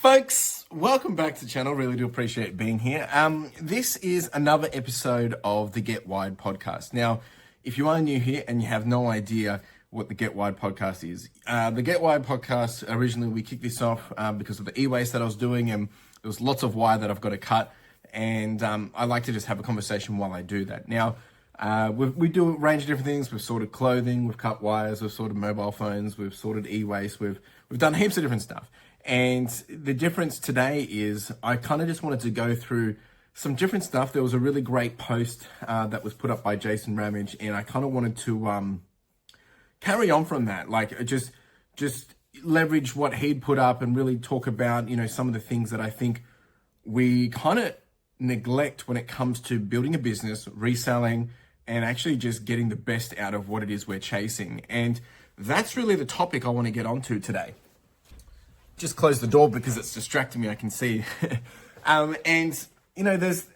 folks, welcome back to the channel. Really do appreciate being here. This is another episode of the Get Wide podcast. Now, if you are new here and you have no idea what the Get Wide podcast is, the Get Wide podcast, originally we kicked this off because of the e-waste that I was doing, and there was lots of wire that I've got to cut, and I like to just have a conversation while I do that. Now, we do a range of different things. We've sorted clothing, we've cut wires, we've sorted mobile phones, we've sorted e-waste, we've done heaps of different stuff. And the difference today is I kind of just wanted to go through some different stuff. There was a really great post that was put up by Jason Ramage, and I kind of wanted to carry on from that, like just leverage what he'd put up and really talk about, you know, some of the things that I think we kind of neglect when it comes to building a business, reselling, and actually just getting the best out of what it is we're chasing. And that's really the topic I want to get onto today. Just close the door because it's distracting me, I can see. And, you know, this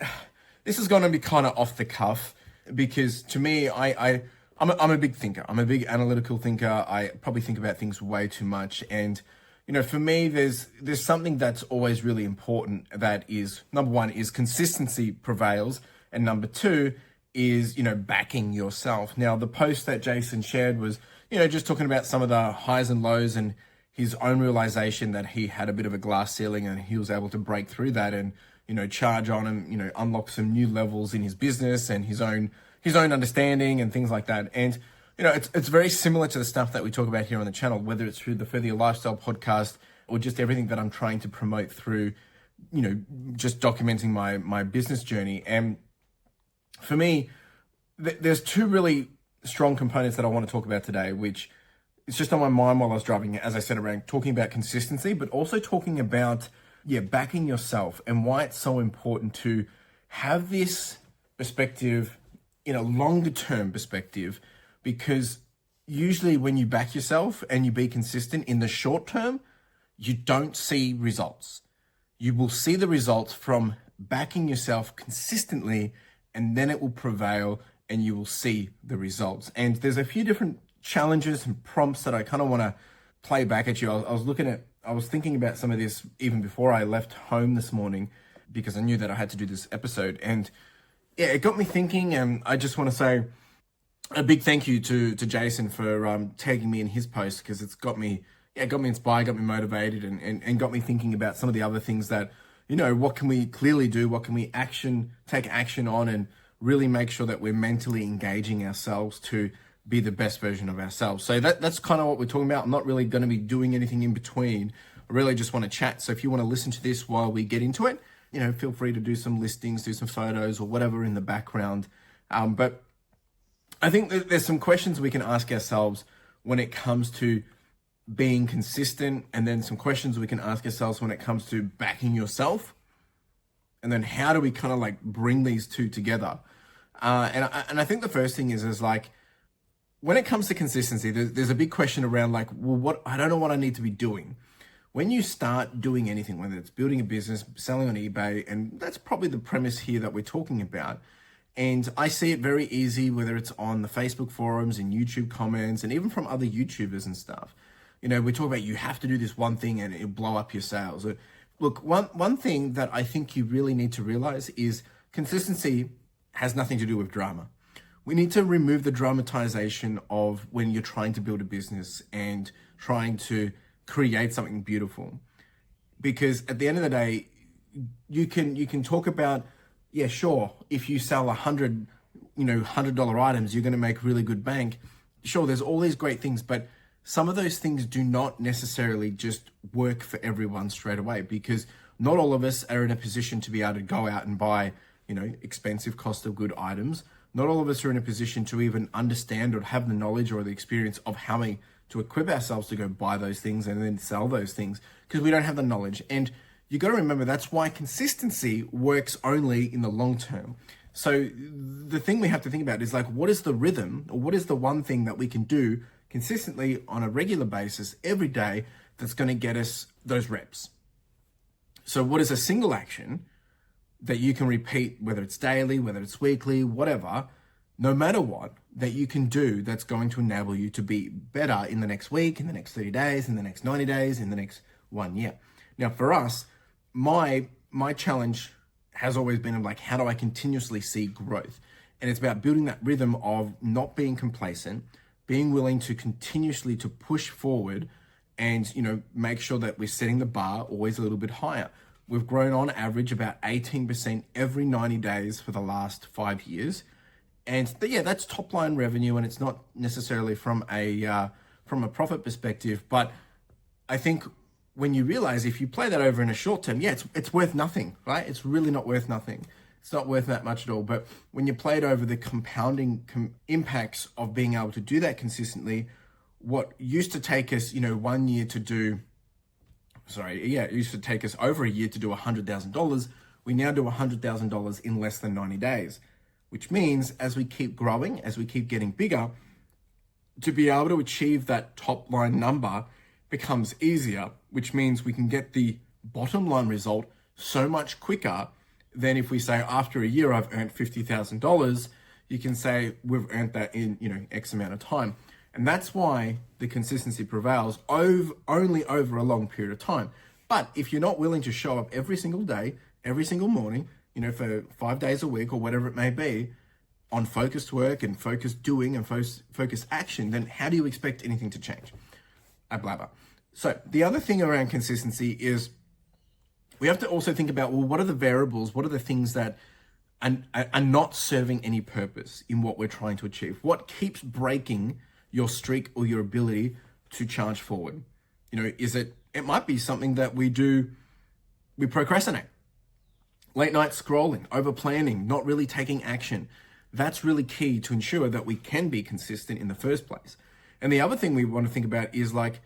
is going to be kind of off the cuff because to me, I'm a big thinker. I'm a big analytical thinker. I probably think about things way too much. And, you know, for me, there's something that's always really important that is, number one, is consistency prevails. And number two is, you know, backing yourself. Now, the post that Jason shared was, you know, just talking about some of the highs and lows and his own realization that he had a bit of a glass ceiling and he was able to break through that and, you know, charge on and, you know, unlock some new levels in his business and his own understanding and things like that. And, you know, it's very similar to the stuff that we talk about here on the channel, whether it's through the Further Your Lifestyle podcast or just everything that I'm trying to promote through, you know, just documenting my business journey. And for me, there's two really strong components that I want to talk about today, which it's just on my mind while I was driving, as I said, around talking about consistency, but also talking about, backing yourself and why it's so important to have this perspective in a longer term perspective, because usually when you back yourself and you be consistent in the short term, you don't see results. You will see the results from backing yourself consistently, and then it will prevail and you will see the results. And there's a few different challenges and prompts that I kind of want to play back at you. I was thinking about some of this even before I left home this morning because I knew that I had to do this episode. And it got me thinking, and I just want to say a big thank you to Jason for tagging me in his post, because it's got me inspired, got me motivated, and got me thinking about some of the other things that, you know, what can we clearly do? What can we take action on and really make sure that we're mentally engaging ourselves to be the best version of ourselves. So that's kind of what we're talking about. I'm not really going to be doing anything in between. I really just want to chat. So if you want to listen to this while we get into it, you know, feel free to do some listings, do some photos or whatever in the background. But I think there's some questions we can ask ourselves when it comes to being consistent, and then some questions we can ask ourselves when it comes to backing yourself. And then how do we kind of like bring these two together? And I think the first thing is like, when it comes to consistency, there's a big question around like, well, I don't know what I need to be doing. When you start doing anything, whether it's building a business, selling on eBay, and that's probably the premise here that we're talking about. And I see it very easy, whether it's on the Facebook forums and YouTube comments, and even from other YouTubers and stuff. You know, we talk about you have to do this one thing and it'll blow up your sales. Look, one thing that I think you really need to realize is consistency has nothing to do with drama. We need to remove the dramatization of when you're trying to build a business and trying to create something beautiful. Because at the end of the day, you can talk about, yeah, sure, if you sell $100 items, you're going to make really good bank. Sure, there's all these great things, but some of those things do not necessarily just work for everyone straight away, because not all of us are in a position to be able to go out and buy, you know, expensive cost of good items. Not all of us are in a position to even understand or have the knowledge or the experience of how to equip ourselves to go buy those things and then sell those things, because we don't have the knowledge. And you got to remember, that's why consistency works only in the long term. So the thing we have to think about is like, what is the rhythm, or what is the one thing that we can do consistently on a regular basis every day that's going to get us those reps? So what is a single action that you can repeat, whether it's daily, whether it's weekly, whatever, no matter what, that you can do that's going to enable you to be better in the next week, in the next 30 days, in the next 90 days, in the next 1 year. Now for us, my challenge has always been like, how do I continuously see growth? And it's about building that rhythm of not being complacent, being willing to continuously to push forward and, make sure that we're setting the bar always a little bit higher. We've grown on average about 18% every 90 days for the last 5 years. And yeah, that's top line revenue, and it's not necessarily from a profit perspective, but I think when you realize if you play that over in a short term, yeah, it's worth nothing, right? It's really not worth nothing. It's not worth that much at all. But when you play it over the compounding impacts of being able to do that consistently, what used to take us, 1 year to do, it used to take us over a year to do $100,000. We now do $100,000 in less than 90 days, which means as we keep growing, as we keep getting bigger, to be able to achieve that top line number becomes easier, which means we can get the bottom line result so much quicker than if we say after a year I've earned $50,000, you can say we've earned that in X amount of time. And that's why the consistency prevails only over a long period of time. But if you're not willing to show up every single day, every single morning, for 5 days a week or whatever it may be, on focused work and focused doing and focused action, then how do you expect anything to change? I blabber. So the other thing around consistency is we have to also think about, well, what are the variables? What are the things that are not serving any purpose in what we're trying to achieve? What keeps breaking your streak or your ability to charge forward? It might be something that we procrastinate. Late night scrolling, over planning, not really taking action. That's really key to ensure that we can be consistent in the first place. And the other thing we want to think about is like,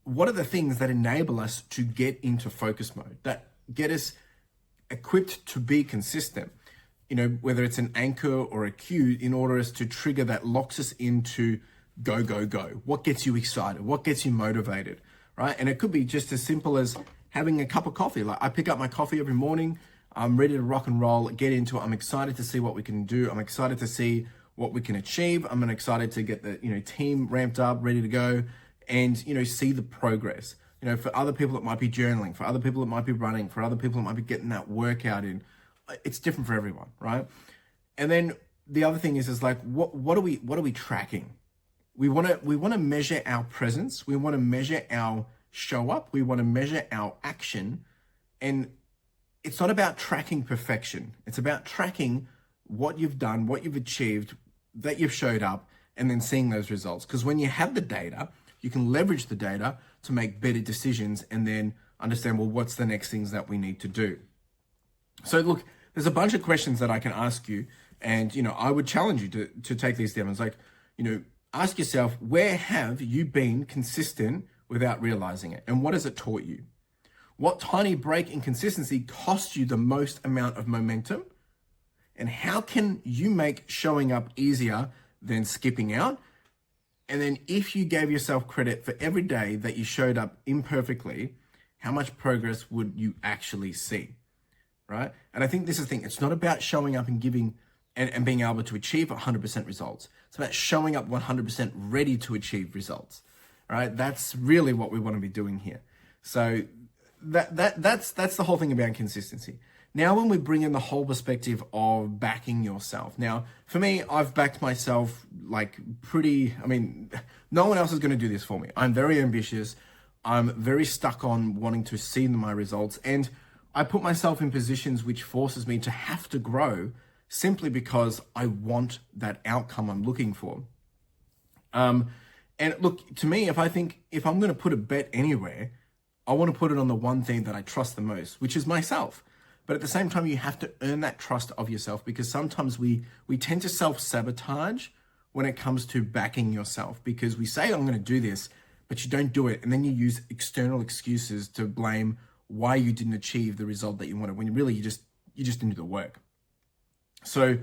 what are the things that enable us to get into focus mode, that get us equipped to be consistent? Whether it's an anchor or a cue in order us to trigger that locks us into go, go, go. What gets you excited? What gets you motivated, right? And it could be just as simple as having a cup of coffee. Like I pick up my coffee every morning. I'm ready to rock and roll, get into it. I'm excited to see what we can do. I'm excited to see what we can achieve. I'm excited to get the team ramped up, ready to go, and see the progress. For other people it might be journaling, for other people it might be running, for other people it might be getting that workout in. It's different for everyone, right? And then the other thing is like what are we tracking? We want to measure our presence. We want to measure our show up. We want to measure our action. And it's not about tracking perfection. It's about tracking what you've done, what you've achieved, that you've showed up, and then seeing those results. Because when you have the data, you can leverage the data to make better decisions and then understand, well, what's the next things that we need to do? So look, there's a bunch of questions that I can ask you, and I would challenge you to take these demos. Like, ask yourself, where have you been consistent without realizing it? And what has it taught you? What tiny break in consistency costs you the most amount of momentum? And how can you make showing up easier than skipping out? And then if you gave yourself credit for every day that you showed up imperfectly, how much progress would you actually see, right? And I think this is the thing. It's not about showing up and giving and being able to achieve 100% results. It's about showing up 100% ready to achieve results, right? That's really what we want to be doing here. So that's the whole thing about consistency. Now, when we bring in the whole perspective of backing yourself. Now, for me, I've backed myself no one else is going to do this for me. I'm very ambitious. I'm very stuck on wanting to see my results. And I put myself in positions which forces me to have to grow simply because I want that outcome I'm looking for. And look, to me, if I'm going to put a bet anywhere, I want to put it on the one thing that I trust the most, which is myself. But at the same time, you have to earn that trust of yourself, because sometimes we tend to self-sabotage when it comes to backing yourself, because we say, I'm going to do this, but you don't do it. And then you use external excuses to blame why you didn't achieve the result that you wanted, when really you just didn't do the work. So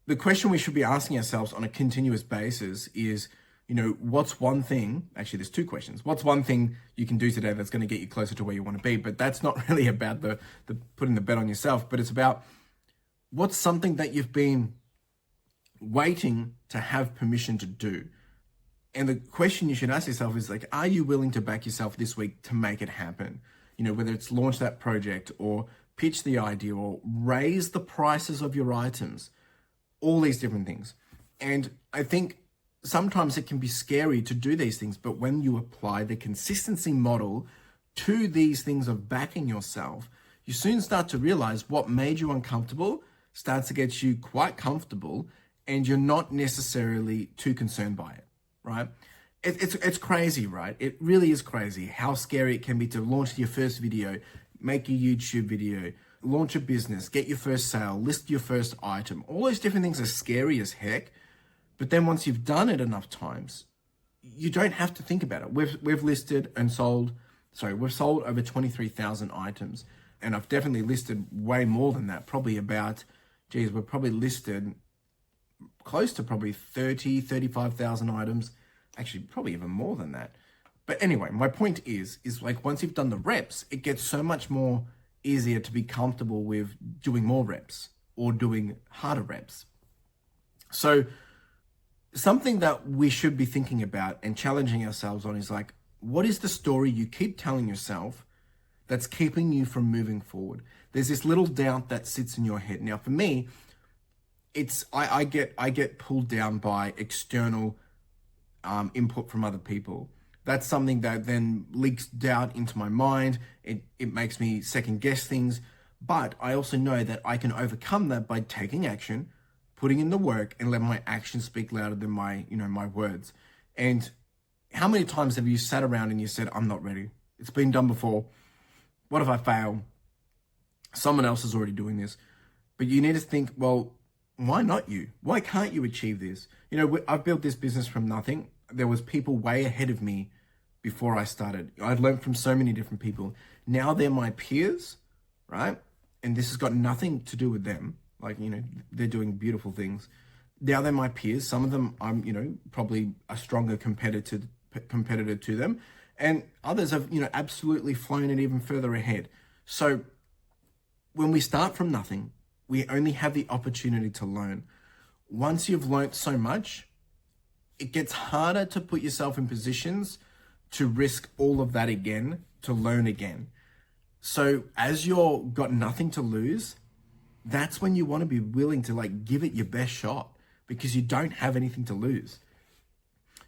the question we should be asking ourselves on a continuous basis is, what's one thing, actually there's two questions. What's one thing you can do today that's going to get you closer to where you want to be? But that's not really about the putting the bet on yourself, but it's about what's something that you've been waiting to have permission to do. And the question you should ask yourself is like, are you willing to back yourself this week to make it happen? whether it's launch that project or pitch the idea or raise the prices of your items, all these different things. And I think sometimes it can be scary to do these things, but when you apply the consistency model to these things of backing yourself, you soon start to realize what made you uncomfortable starts to get you quite comfortable, and you're not necessarily too concerned by it, right? It's crazy, right? It really is crazy how scary it can be to launch your first video, make a YouTube video, launch a business, get your first sale, list your first item. All those different things are scary as heck. But then once you've done it enough times, you don't have to think about it. We've listed and sold, we've sold over 23,000 items. And I've definitely listed way more than that. Probably about, we've probably listed close to probably 35,000 items. Actually, probably even more than that. But anyway, my point is like once you've done the reps, it gets so much more easier to be comfortable with doing more reps or doing harder reps. So something that we should be thinking about and challenging ourselves on is like, what is the story you keep telling yourself that's keeping you from moving forward? There's this little doubt that sits in your head. Now, for me, it's I get pulled down by external input from other people. That's something that then leaks doubt into my mind. It makes me second guess things. But I also know that I can overcome that by taking action, putting in the work, and letting my actions speak louder than my words. And how many times have you sat around and you said, I'm not ready. It's been done before. What if I fail? Someone else is already doing this. But you need to think, well, why not you? Why can't you achieve this? I've built this business from nothing. There was people way ahead of me before I started. I'd learned from so many different people. Now they're my peers, right? And this has got nothing to do with them. Like, they're doing beautiful things. Now they're my peers. Some of them I'm, probably a stronger competitor to them. And others have, absolutely flown it even further ahead. So when we start from nothing, we only have the opportunity to learn. Once you've learnt so much, it gets harder to put yourself in positions to risk all of that again, to learn again. So as you've got nothing to lose, that's when you want to be willing to give it your best shot, because you don't have anything to lose.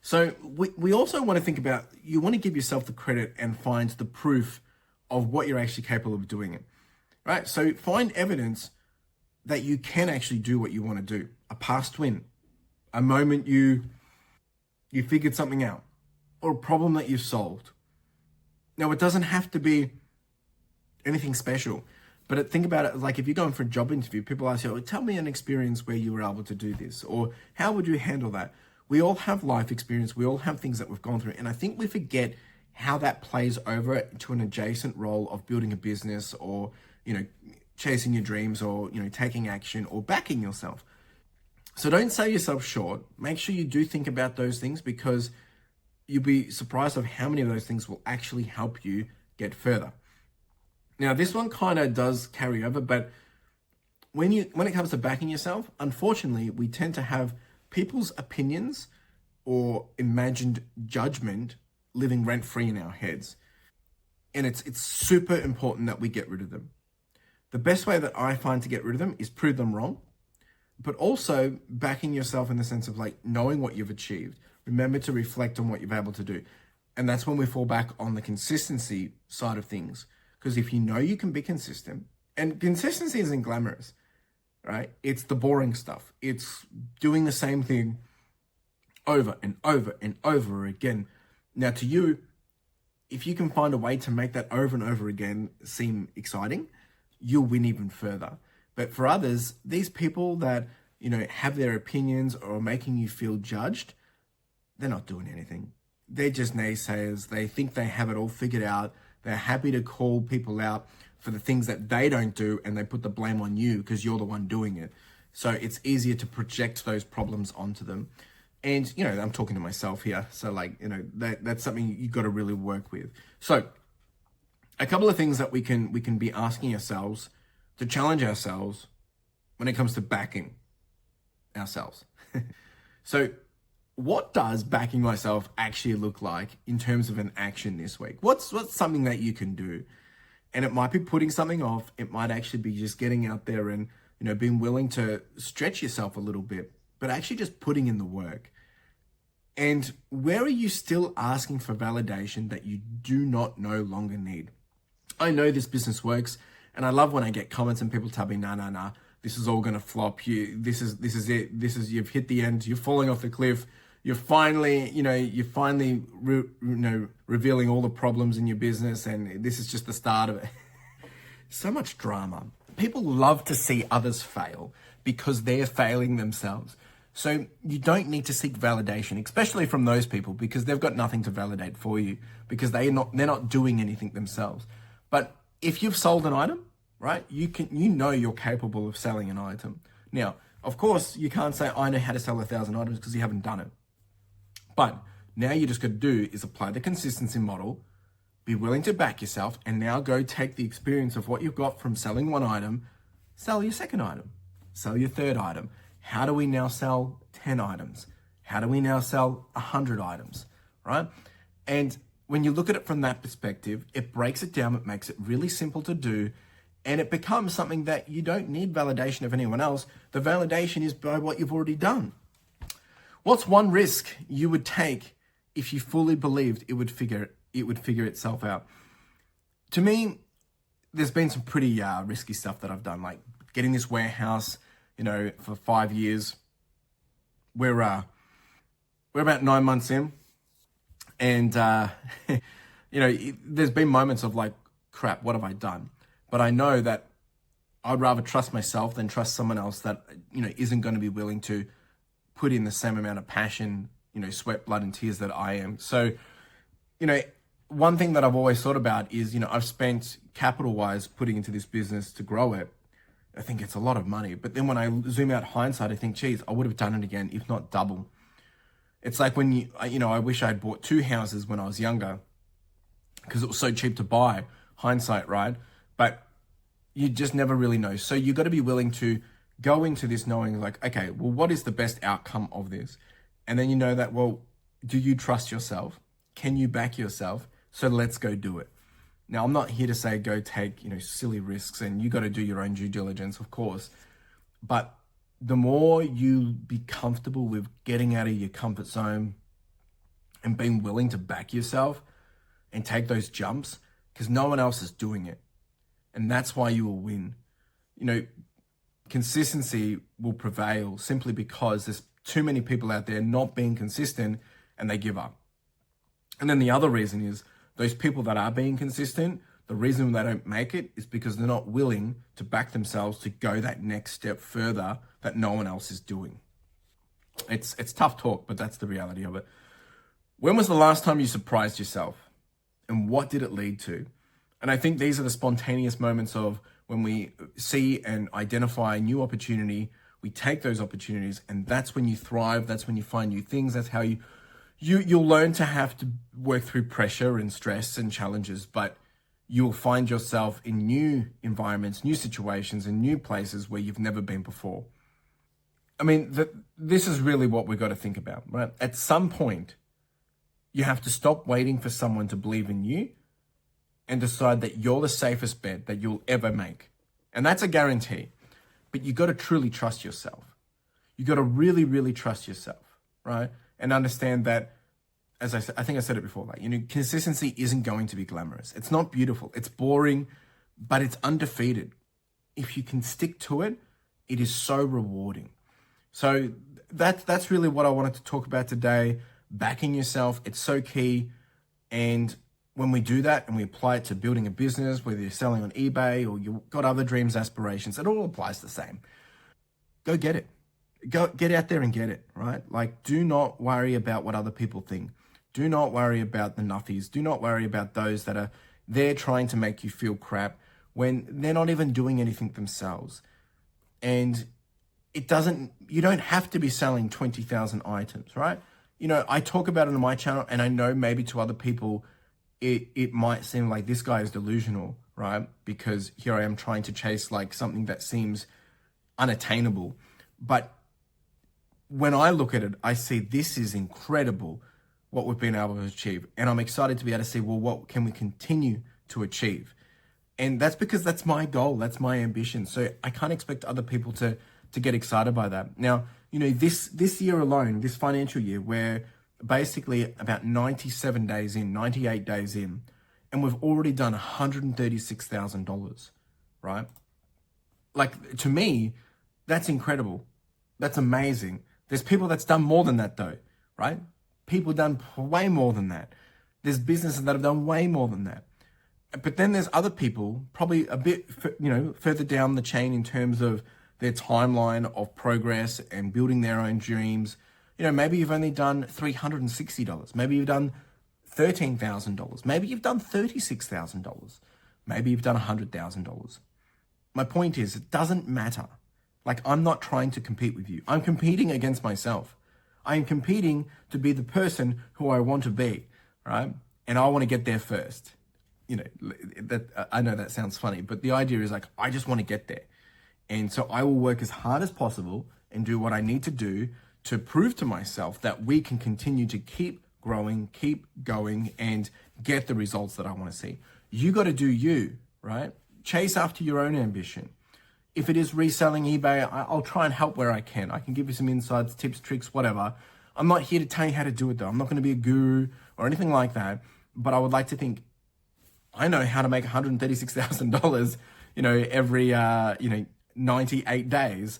So we also want to think about, you want to give yourself the credit and find the proof of what you're actually capable of doing it, right? So find evidence that you can actually do what you want to do. A past win, a moment you figured something out, or a problem that you've solved. Now, it doesn't have to be anything special, but think about it like if you're going for a job interview, people ask you, oh, tell me an experience where you were able to do this, or how would you handle that? We all have life experience. We all have things that we've gone through. And I think we forget how that plays over to an adjacent role of building a business, or, chasing your dreams, or, taking action, or backing yourself. So don't sell yourself short. Make sure you do think about those things, because you'll be surprised of how many of those things will actually help you get further. Now, this one kind of does carry over, but when it comes to backing yourself, unfortunately, we tend to have people's opinions or imagined judgment living rent-free in our heads. And it's super important that we get rid of them. The best way that I find to get rid of them is prove them wrong, but also backing yourself in the sense of knowing what you've achieved. Remember to reflect on what you've been able to do. And that's when we fall back on the consistency side of things. Because if you know you can be consistent, and consistency isn't glamorous, right? It's the boring stuff. It's doing the same thing over and over and over again. Now, to you, if you can find a way to make that over and over again seem exciting, you'll win even further. But for others, these people that, have their opinions or are making you feel judged, they're not doing anything. They're just naysayers. They think they have it all figured out. They're happy to call people out for the things that they don't do, and they put the blame on you because you're the one doing it. So it's easier to project those problems onto them. And, I'm talking to myself here. So that's something you got to really work with. So a couple of things that we can be asking ourselves to challenge ourselves when it comes to backing ourselves. So what does backing myself actually look like in terms of an action this week? What's something that you can do? And it might be putting something off. It might actually be just getting out there and, being willing to stretch yourself a little bit, but actually just putting in the work. And where are you still asking for validation that you do not no longer need? I know this business works, and I love when I get comments and people tell me, nah, this is all gonna flop. This is it. You've hit the end. You're falling off the cliff. You're finally revealing all the problems in your business, and this is just the start of it. So much drama. People love to see others fail because they're failing themselves. So you don't need to seek validation, especially from those people, because they've got nothing to validate for you because they're not doing anything themselves. But if you've sold an item, right, you're capable of selling an item. Now, of course, you can't say I know how to sell 1,000 items because you haven't done it. But now you just got to do is apply the consistency model, be willing to back yourself, and now go take the experience of what you've got from selling one item, sell your second item, sell your third item. How do we now sell 10 items? How do we now sell 100 items, right? And when you look at it from that perspective, it breaks it down, it makes it really simple to do, and it becomes something that you don't need validation of anyone else. The validation is by what you've already done. What's one risk you would take if you fully believed it would figure itself out? To me, there's been some pretty risky stuff that I've done, like getting this warehouse, for 5 years. We're about 9 months in, and there's been moments of like, crap, what have I done? But I know that I'd rather trust myself than trust someone else that isn't going to be willing to put in the same amount of passion, sweat, blood, and tears that I am. So, one thing that I've always thought about is, I've spent capital-wise putting into this business to grow it. I think it's a lot of money. But then when I zoom out hindsight, I think, geez, I would have done it again, if not double. It's like when I wish I'd bought 2 houses when I was younger because it was so cheap to buy. Hindsight, right? But you just never really know. So you got to be willing to go into this knowing like, okay, well, what is the best outcome of this? And then you know that, well, do you trust yourself? Can you back yourself? So let's go do it. Now, I'm not here to say go take, silly risks, and you got to do your own due diligence, of course. But the more you be comfortable with getting out of your comfort zone and being willing to back yourself and take those jumps, because no one else is doing it. And that's why you will win. Consistency will prevail simply because there's too many people out there not being consistent and they give up. And then the other reason is those people that are being consistent, the reason they don't make it is because they're not willing to back themselves to go that next step further that no one else is doing. It's tough talk, but that's the reality of it. When was the last time you surprised yourself? And what did it lead to? And I think these are the spontaneous moments of when we see and identify a new opportunity, we take those opportunities, and that's when you thrive. That's when you find new things. That's how you'll learn to have to work through pressure and stress and challenges, but you'll find yourself in new environments, new situations, and new places where you've never been before. I mean, this is really what we've got to think about, right? At some point, you have to stop waiting for someone to believe in you and decide that you're the safest bet that you'll ever make. And that's a guarantee. But you got to truly trust yourself. You got to really, really trust yourself, right? And understand that, as I think I said it before, like, consistency isn't going to be glamorous. It's not beautiful. It's boring, but it's undefeated. If you can stick to it, it is so rewarding. So that's really what I wanted to talk about today. Backing yourself, it's so key. And when we do that and we apply it to building a business, whether you're selling on eBay or you've got other dreams, aspirations, it all applies the same. Go get it. Go get out there and get it, right? Like, do not worry about what other people think. Do not worry about the nuffies. Do not worry about those that are there trying to make you feel crap when they're not even doing anything themselves. And you don't have to be selling 20,000 items, right? I talk about it on my channel, and I know maybe to other people, it might seem like this guy is delusional, right? Because here I am trying to chase like something that seems unattainable. But when I look at it, I see this is incredible what we've been able to achieve. And I'm excited to be able to see, well, what can we continue to achieve? And that's because that's my goal. That's my ambition. So I can't expect other people to get excited by that. Now, this year alone, this financial year, we're basically about 97 days in, 98 days in, and we've already done $136,000, right? Like, to me, that's incredible. That's amazing. There's people that's done more than that though, right? People done way more than that. There's businesses that have done way more than that. But then there's other people probably a bit, further down the chain in terms of their timeline of progress and building their own dreams. Maybe you've only done $360. Maybe you've done $13,000. Maybe you've done $36,000. Maybe you've done $100,000. My point is, it doesn't matter. Like, I'm not trying to compete with you. I'm competing against myself. I am competing to be the person who I want to be, right? And I want to get there first. I know that sounds funny, but the idea is, like, I just want to get there. And so I will work as hard as possible and do what I need to do to prove to myself that we can continue to keep growing, keep going, and get the results that I want to see. You got to do you, right? Chase after your own ambition. If it is reselling eBay, I'll try and help where I can. I can give you some insights, tips, tricks, whatever. I'm not here to tell you how to do it though. I'm not going to be a guru or anything like that. But I would like to think I know how to make $136,000, every, 98 days.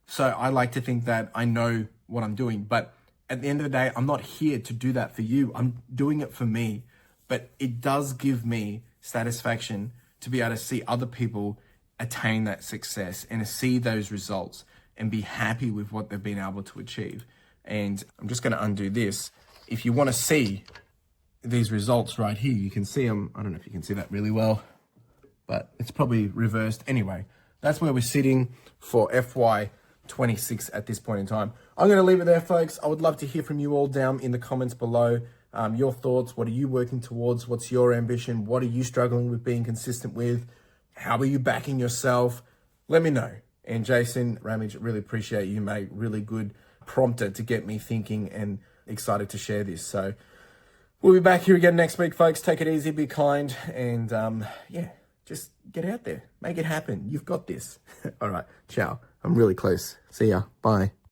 So I like to think that I know what I'm doing. But at the end of the day, I'm not here to do that for you. I'm doing it for me. But it does give me satisfaction to be able to see other people attain that success and to see those results and be happy with what they've been able to achieve. And I'm just going to undo this. If you want to see these results right here, you can see them. I don't know if you can see that really well, but it's probably reversed. Anyway, that's where we're sitting for FY26 at this point in time. I'm going to leave it there, folks. I would love to hear from you all down in the comments below. Your thoughts. What are you working towards? What's your ambition? What are you struggling with being consistent with? How are you backing yourself? Let me know. And Jason Ramage, really appreciate you, mate. Really good prompter to get me thinking and excited to share this. So we'll be back here again next week, folks. Take it easy, be kind, and just get out there. Make it happen. You've got this. All right. Ciao. I'm really close. See ya. Bye.